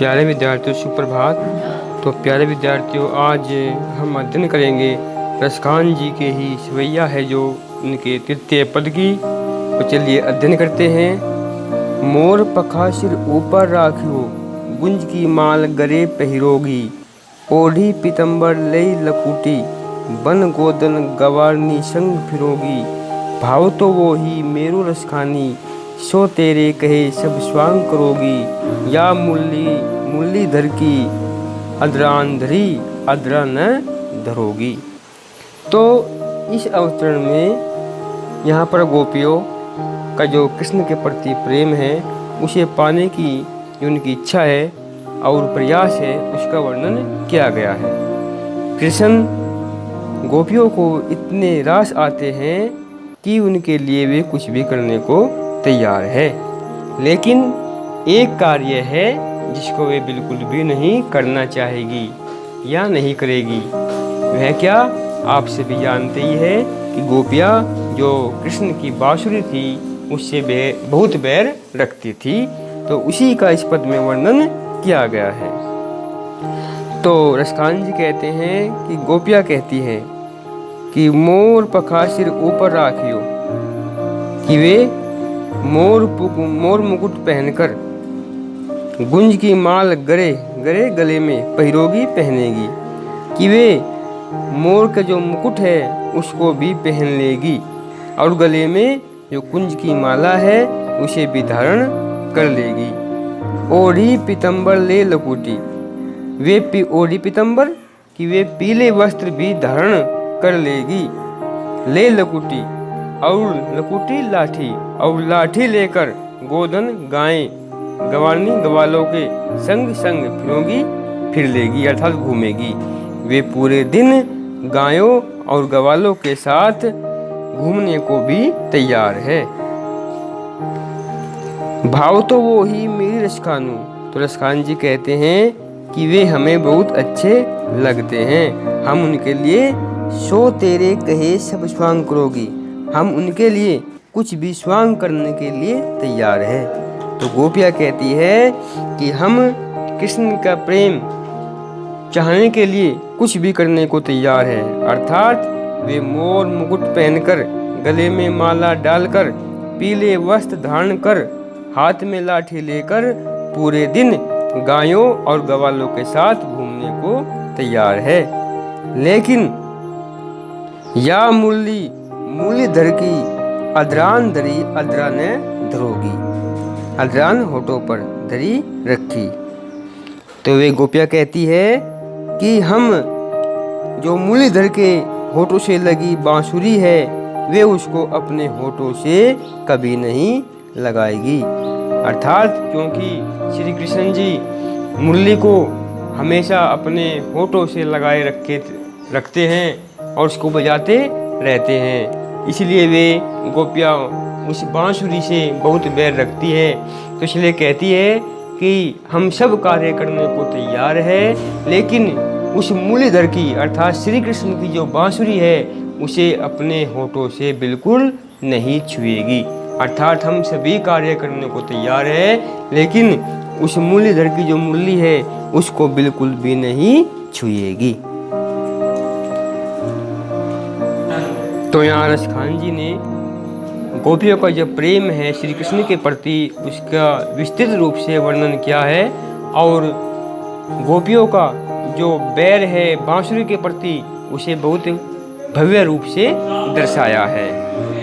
प्यारे विद्यार्थियों सुप्रभात। तो प्यारे विद्यार्थियों, आज हम अध्ययन करेंगे रसखान जी के ही सवैया है जो उनके तृतीय पद की। तो चलिए अध्ययन करते हैं। मोर पखा सिर ऊपर राखियो, गुंज की माल गरे पहिरोगी, ओढ़ी पीतम्बर लई लकुटी, बन गोदन गवारनी संग फिरोगी। भाव तो वो ही मेरो रसखानी, सो तेरे कहे सब स्वांग करोगी। या मुरली धर की अदरान धरी, अदरा न धरोगी। तो इस अवतरण में यहाँ पर गोपियों का जो कृष्ण के प्रति प्रेम है, उसे पाने की जो उनकी इच्छा है और प्रयास है, उसका वर्णन किया गया है। कृष्ण गोपियों को इतने रास आते हैं कि उनके लिए वे कुछ भी करने को तैयार है, लेकिन एक कार्य है जिसको वे बिल्कुल भी नहीं करना चाहेगी या नहीं करेगी। वह क्या, आप सभी जानते ही है कि गोपियाँ जो कृष्ण की बांसुरी थी उससे बहुत बैर रखती थी। तो उसी का इस पद में वर्णन किया गया है। तो रसखान जी कहते हैं कि गोपियाँ कहती हैं कि मोर पखा सिर ऊपर राखियो, कि वे मोर मुकुट पहनकर गुंज की माल गरे गले में पहिरोगी, पहनेगी। कि वे मोर का जो मुकुट है उसको भी पहन लेगी और गले में जो कुंज की माला है उसे भी धारण कर लेगी। ओढ़ी पीतम्बर ले लकुटी, वे ओढ़ी पीतम्बर कि वे पीले वस्त्र भी धारण कर लेगी। ले लकुटी और लकुटी लाठी, और लाठी लेकर गोदन गाय गवानी गवालों के संग संग फिर लेगी, अर्थात घूमेगी। वे पूरे दिन गायों और गवालों के साथ घूमने को भी तैयार है। भाव तो वो ही मेरी रसखानू, तो रसखान जी कहते हैं कि वे हमें बहुत अच्छे लगते हैं। हम उनके लिए सो तेरे कहे सब स्वांग करोगी, हम उनके लिए कुछ भी स्वांग करने के लिए तैयार है। तो गोपियाँ कहती है कि हम कृष्ण का प्रेम चाहने के लिए कुछ भी करने को तैयार है। अर्थात वे मोर मुकुट पहनकर, गले में माला डालकर, पीले वस्त्र धारण कर, हाथ में लाठी लेकर पूरे दिन गायों और गवालों के साथ घूमने को तैयार है। लेकिन या मूली धर की अदरान धरी, अदरा ने धरोगी, अदरान होठों पर धरी रखी। तो वे गोपियाँ कहती है कि हम जो मूलीधर के होठों से लगी बांसुरी है वे उसको अपने होठों से कभी नहीं लगाएगी। अर्थात क्योंकि श्री कृष्ण जी मुरली को हमेशा अपने होठों से लगाए रखते हैं और उसको बजाते रहते हैं, इसलिए वे गोपियाँ उस बांसुरी से बहुत बैर रखती है। तो इसलिए कहती है कि हम सब कार्य करने को तैयार है, लेकिन उस मूलीधर की अर्थात श्री कृष्ण की जो बांसुरी है उसे अपने होठों से बिल्कुल नहीं छुएगी। अर्थात हम सभी कार्य करने को तैयार है, लेकिन उस मूलीधर की जो मुरली है उसको बिल्कुल भी नहीं छुएगी। तो यहाँ रसखान जी ने गोपियों का जो प्रेम है श्री कृष्ण के प्रति उसका विस्तृत रूप से वर्णन किया है, और गोपियों का जो बैर है बांसुरी के प्रति उसे बहुत भव्य रूप से दर्शाया है।